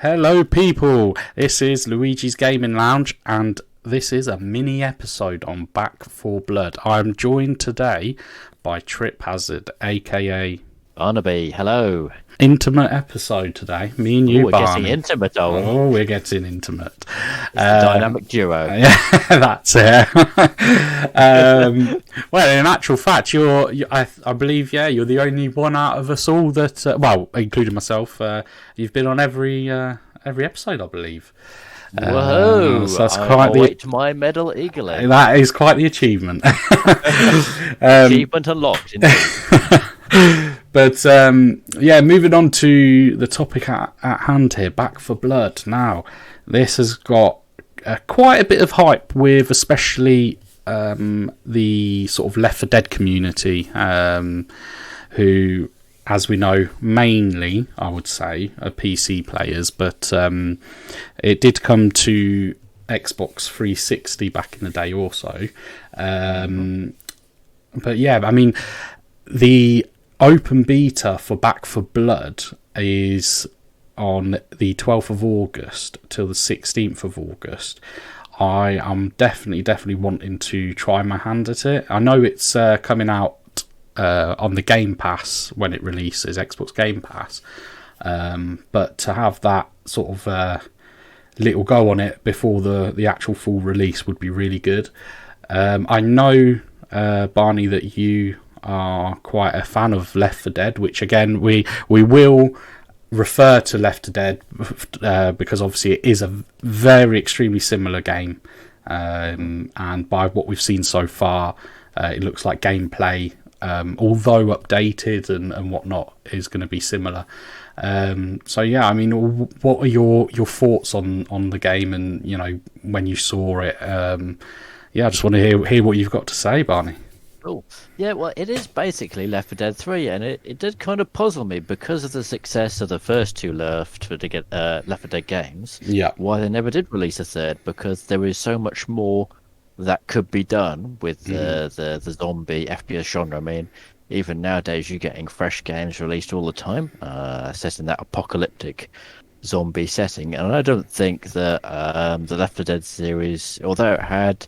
Hello people, this is Luigi's Gaming Lounge and this is a mini episode on Back 4 Blood. I'm joined today by Tripphazard, aka Barnaby. Hello. Intimate episode today, me and you, we're Barney. Getting intimate, Oh, we're getting intimate. It's a dynamic duo. Yeah, that's it. Well, in actual fact, I believe, you're the only one out of us all that, well, including myself, you've been on every episode, I believe. Whoa! So that's I await my medal eagerly. That is quite the achievement. Achievement unlocked, indeed. But moving on to the topic at hand here, Back 4 Blood. Now, this has got quite a bit of hype with especially the sort of Left 4 Dead community, who, as we know, mainly, I would say, are PC players, but it did come to Xbox 360 back in the day also. But yeah, I mean, the open beta for Back 4 Blood is on the 12th of August till the 16th of August. I am definitely wanting to try my hand at it. I know it's coming out on the Game Pass when it releases, Xbox Game Pass. But to have that sort of little go on it before the actual full release would be really good. I know, Barney, that you are quite a fan of Left 4 Dead, which again we will refer to Left 4 Dead because obviously it is a very extremely similar game, and by what we've seen so far, it looks like gameplay, although updated and whatnot, is going to be similar. So yeah, I mean, what are your thoughts on the game, and you know, when you saw it? I just want to hear what you've got to say, Barney. Cool. Yeah, well, it is basically Left 4 Dead 3, and it did kind of puzzle me because of the success of the first two Left 4 Dead games. Yeah. Why they never did release a third, because there is so much more that could be done with the zombie FPS genre. I mean, even nowadays you're getting fresh games released all the time, set in that apocalyptic zombie setting, and I don't think that the Left 4 Dead series, although it had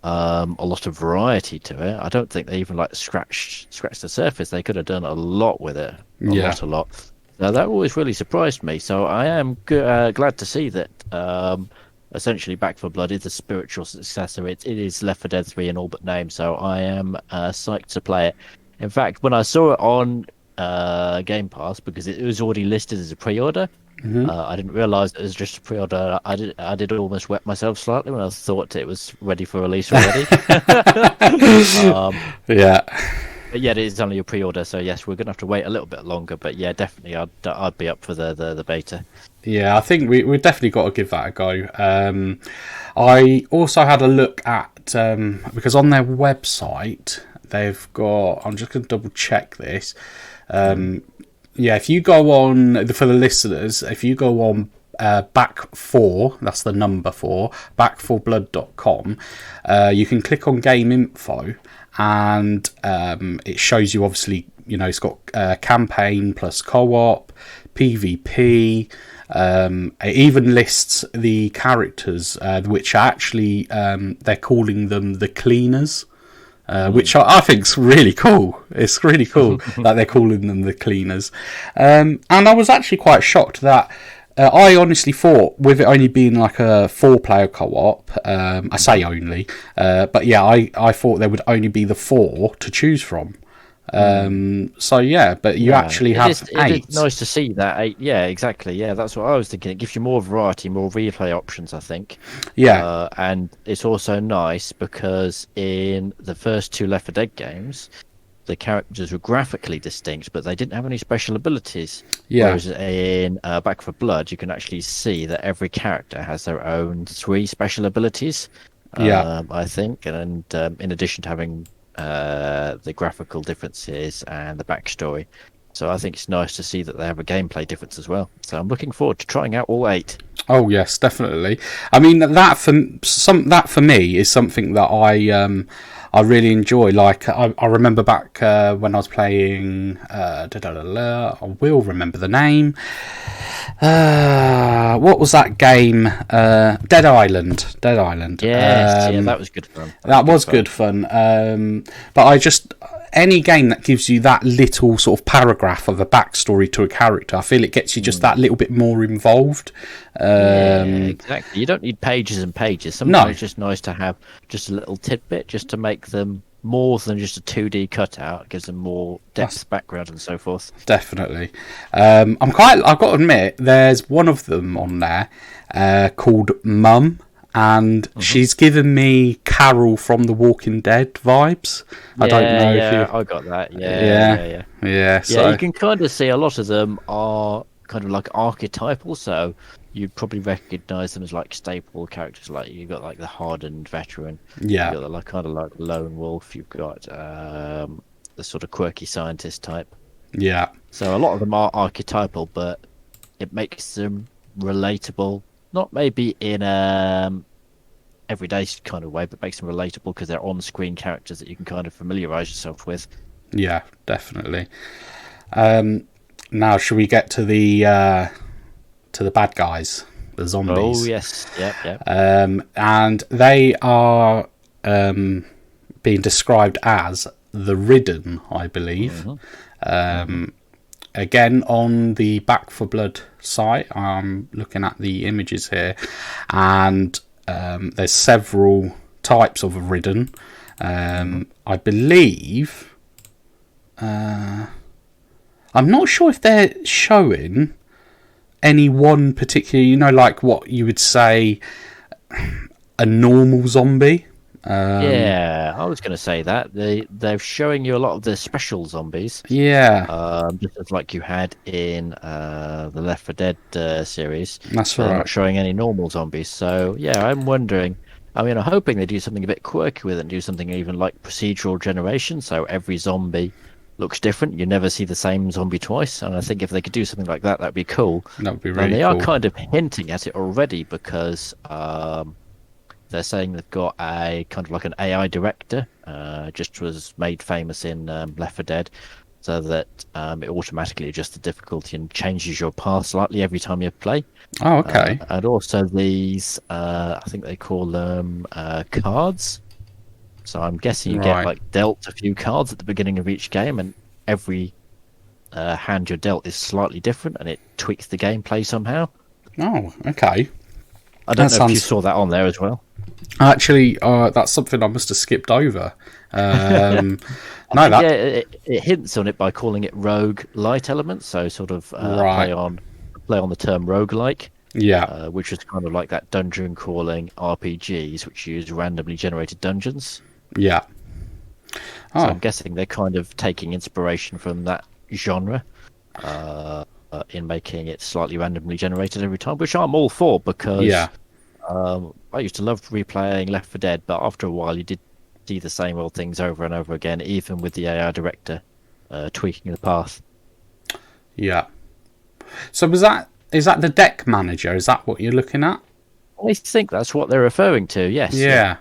a lot of variety to it, I don't think they even scratched the surface. They could have done a lot with it, a lot. Now that always really surprised me. So I am glad to see that essentially Back 4 Blood is a spiritual successor. It is Left 4 Dead 3 in all but name. So I am psyched to play it. In fact, when I saw it on Game Pass, because it was already listed as a pre-order. I didn't realise it was just a pre-order. I did almost wet myself slightly when I thought it was ready for release already. Yeah. But yeah, it is only a pre-order, so yes, we're going to have to wait a little bit longer. But yeah, definitely, I'd be up for the beta. Yeah, I think we've definitely got to give that a go. I also had a look at, because on their website, they've got, I'm just going to double check this. Yeah, if you go on, for the listeners, if you go on Back 4, that's the number 4, back4blood.com, you can click on Game Info, and it shows you, obviously, you know, it's got campaign plus co-op, PvP. It even lists the characters, which actually, they're calling them the cleaners. Which I think is really cool. It's really cool that they're calling them the cleaners. And I was actually quite shocked that I honestly thought, with it only being like a 4-player co-op, I say only, but yeah, I thought there would only be the 4 to choose from. So yeah, but you actually have 8. It's nice to see that 8. Yeah, exactly. Yeah, that's what I was thinking. It gives you more variety, more replay options, I think. Yeah. And it's also nice because in the first two Left 4 Dead games, the characters were graphically distinct, but they didn't have any special abilities. Yeah. Whereas in Back 4 Blood, you can actually see that every character has their own 3 special abilities. I think, and in addition to having the graphical differences and the backstory. So I think it's nice to see that they have a gameplay difference as well. So I'm looking forward to trying out all 8. Oh yes, definitely. I mean, that for me is something that I really enjoy. Like I remember back when I was playing. I will remember the name. What was that game? Dead Island. Dead Island. Yes, yeah, that was good fun. That was good fun. But I just any game that gives you that little sort of paragraph of a backstory to a character, I feel it gets you just that little bit more involved. Yeah, exactly. You don't need pages and pages. Sometimes it's just nice to have just a little tidbit just to make them more than just a 2D cutout. It gives them more depth, background, and so forth. Definitely. I've got to admit, there's one of them on there called Mum, and she's given me Carol from The Walking Dead vibes. I don't know if you... I got that. Yeah. So you can kind of see a lot of them are kind of like archetypal, so you'd probably recognise them as like staple characters. Like you've got like the hardened veteran. Yeah. You've got the kind of like lone wolf. You've got the sort of quirky scientist type. Yeah. So a lot of them are archetypal, but it makes them relatable. Not maybe in everyday kind of way, but makes them relatable because they're on-screen characters that you can kind of familiarise yourself with. Yeah, definitely. Now, should we get to the bad guys, the zombies? Oh yes, yep. And they are being described as the Ridden, I believe. Again, on the Back for Blood site, I'm looking at the images here, and there's several types of a Ridden. I believe... I'm not sure if they're showing any one particular, like what you would say a normal zombie. Yeah, I was going to say that they're showing you a lot of the special zombies. Yeah, just as like you had in the Left 4 Dead series. That's They're right. not showing any normal zombies. So yeah, I'm wondering. I mean, I'm hoping they do something a bit quirky with it and do something even like procedural generation. So every zombie looks different. You never see the same zombie twice. And I think if they could do something like that, that'd be cool. That would be really And they cool. are kind of hinting at it already because they're saying they've got a kind of like an AI director, just was made famous in Left 4 Dead, so that it automatically adjusts the difficulty and changes your path slightly every time you play. Oh, okay. And also these, I think they call them cards. So I'm guessing you get like dealt a few cards at the beginning of each game, and every hand you're dealt is slightly different, and it tweaks the gameplay somehow. Oh, okay. I don't know if you saw that on there as well. Actually, that's something I must have skipped over. It hints on it by calling it rogue light elements, so sort of play on the term roguelike. Yeah, which is kind of like that dungeon crawling RPGs, which use randomly generated dungeons. Yeah. So I'm guessing they're kind of taking inspiration from that genre in making it slightly randomly generated every time, which I'm all for because I used to love replaying Left 4 Dead, but after a while you did see the same old things over and over again, even with the AI director tweaking the path. Yeah. So is that the deck manager? Is that what you're looking at? I think that's what they're referring to, yes. Yeah.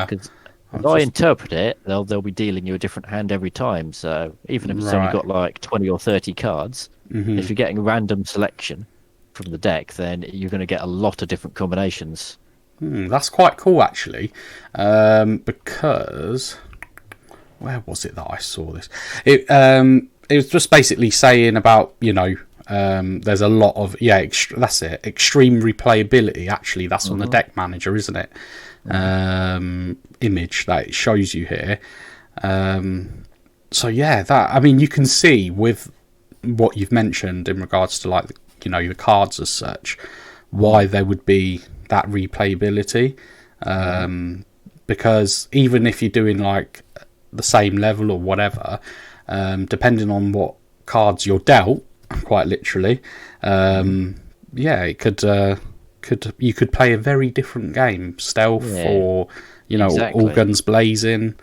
Because as I interpret it, they'll be dealing you a different hand every time. So even if it's only got like 20 or 30 cards, if you're getting random selection from the deck, then you're going to get a lot of different combinations. That's quite cool, actually, because where was it that I saw this? It was just basically saying about there's a lot of that's it, extreme replayability. Actually, that's on the deck manager, isn't it? Image that it shows you here. So yeah, that, I mean, you can see with what you've mentioned in regards to like the cards as such, why there would be that replayability, because even if you're doing like the same level or whatever, depending on what cards you're dealt, quite literally, it could you could play a very different game, stealth or all guns blazing.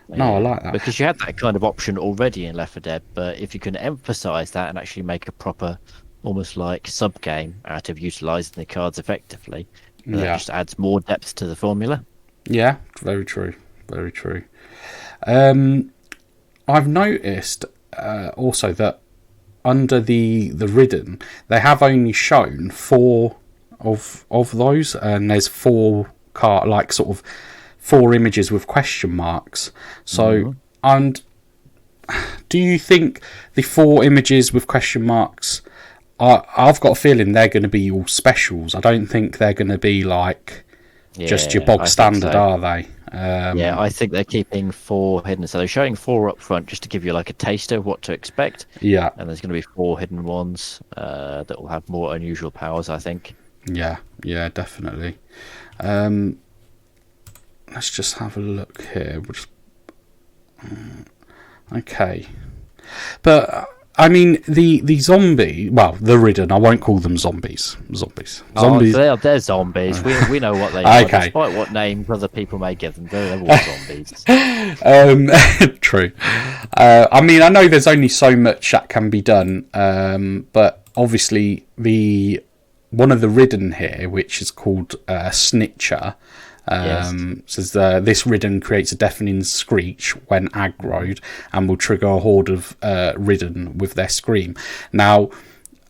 No, I like that, because you had that kind of option already in Left 4 Dead, but if you can emphasize that and actually make a proper, almost like sub game out of utilizing the cards effectively, that just adds more depth to the formula. Yeah, very true. Very true. I've noticed also that under the Ridden, they have only shown 4 of those, and there's 4 sort of 4 images with question marks. So, and do you think the 4 images with question marks? I've got a feeling they're going to be all specials. I don't think they're going to be like just your bog standard, are they? Yeah, I think they're keeping 4 hidden. So they're showing 4 up front just to give you like a taster of what to expect. Yeah. And there's going to be 4 hidden ones that will have more unusual powers, I think. Yeah, definitely. Let's just have a look here. Okay. But I mean, the zombie. Well, the Ridden. I won't call them zombies. Zombies. They're zombies. We know what they are. Okay. Despite what names other people may give them, they're all zombies. True. I mean, I know there's only so much that can be done, but obviously one of the Ridden here, which is called Snitcher. Says this Ridden creates a deafening screech when aggroed and will trigger a horde of Ridden with their scream. Now,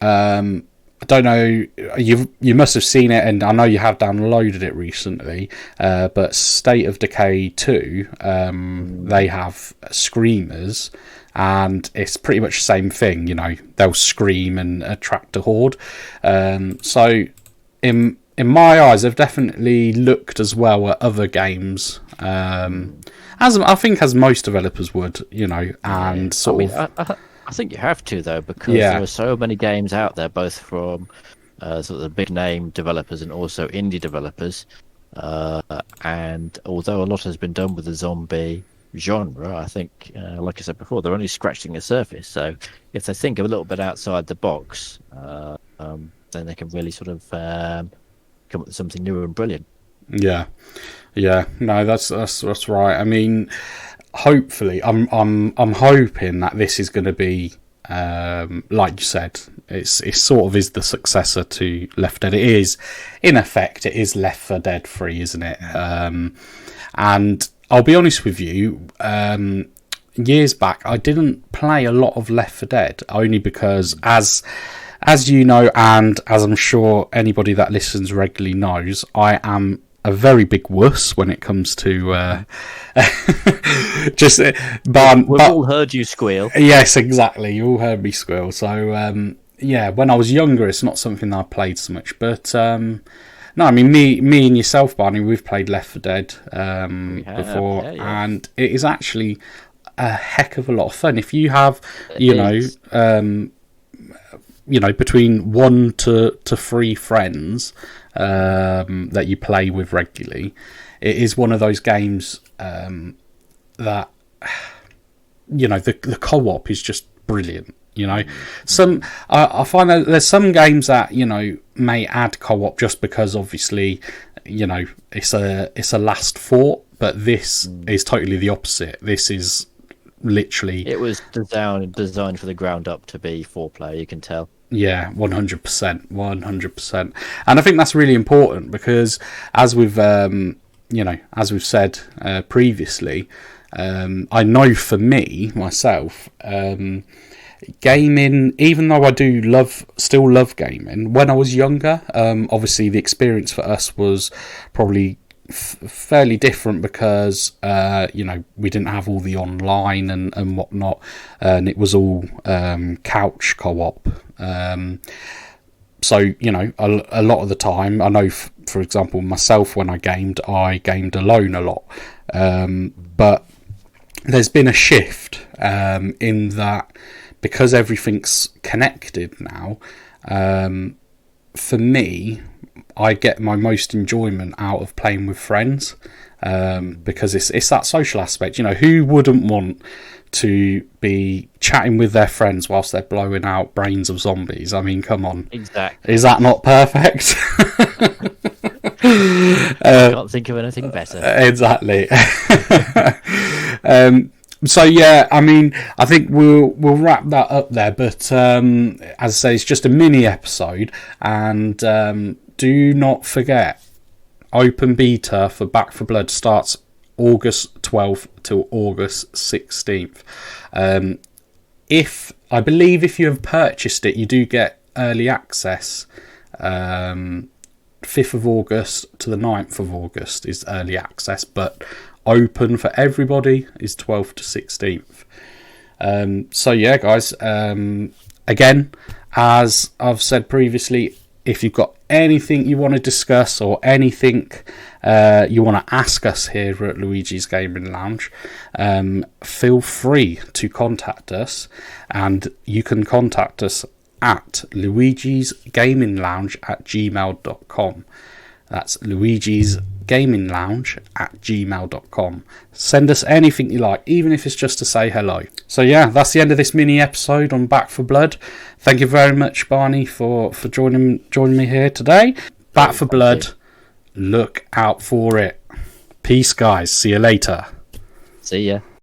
I don't know, you must have seen it, and I know you have downloaded it recently, but State of Decay 2, they have screamers, and it's pretty much the same thing. They'll scream and attract a horde. So in my eyes, they've definitely looked as well at other games, as I think as most developers would, and sort of. I think you have to, though, because there are so many games out there, both from sort of the big name developers and also indie developers. And although a lot has been done with the zombie genre, I think, like I said before, they're only scratching the surface. So if they think a little bit outside the box, then they can really sort of come up with something new and brilliant. Yeah. No, that's right. I mean, hopefully, I'm hoping that this is going to be, like you said, it sort of is the successor to Left 4 Dead. It is, in effect, it is Left 4 Dead 3, isn't it? And I'll be honest with you, years back, I didn't play a lot of Left 4 Dead, only because as you know, and as I'm sure anybody that listens regularly knows, I am a very big wuss when it comes to just. We've all heard you squeal. Yes, exactly. You all heard me squeal. So when I was younger, it's not something I played so much. But no, I mean me and yourself, Barney, we've played Left 4 Dead before, and it is actually a heck of a lot of fun. If you have, between 1 to 3 friends that you play with regularly, it is one of those games that the co-op is just brilliant. I find that there's some games that may add co-op just because obviously it's a last fought, but this is totally the opposite. This is literally, it was designed for the ground up to be 4-player. You can tell. Yeah, 100%. And I think that's really important because, as we've said previously, I know for me myself, gaming, even though I do still love gaming, when I was younger, obviously the experience for us was probably fairly different because we didn't have all the online and whatnot, and it was all couch co-op. So a lot of the time, I know for example myself, when I gamed alone a lot, but there's been a shift in that, because everything's connected now. For me, I get my most enjoyment out of playing with friends, because it's that social aspect. Who wouldn't want to be chatting with their friends whilst they're blowing out brains of zombies? I mean, come on. Exactly. Is that not perfect? I can't think of anything better. Exactly. So yeah, I mean, I think we'll wrap that up there. But as I say, it's just a mini episode, and do not forget, open beta for Back 4 Blood starts August 12th till August 16th. I believe if you have purchased it, you do get early access. 5th of August to the 9th of August is early access, but open for everybody is 12th to 16th. So yeah, guys, again, as I've said previously, if you've got anything you want to discuss or anything you want to ask us here at Luigi's Gaming Lounge, feel free to contact us, and you can contact us at luigisgaminglounge@gmail.com. That's luigisgaminglounge@gmail.com. Send us anything you like, even if it's just to say hello. So yeah, that's the end of this mini episode on Back for Blood. Thank you very much, Barney, for joining me here today. Back for Blood. Look out for it. Peace, guys. See you later. See ya.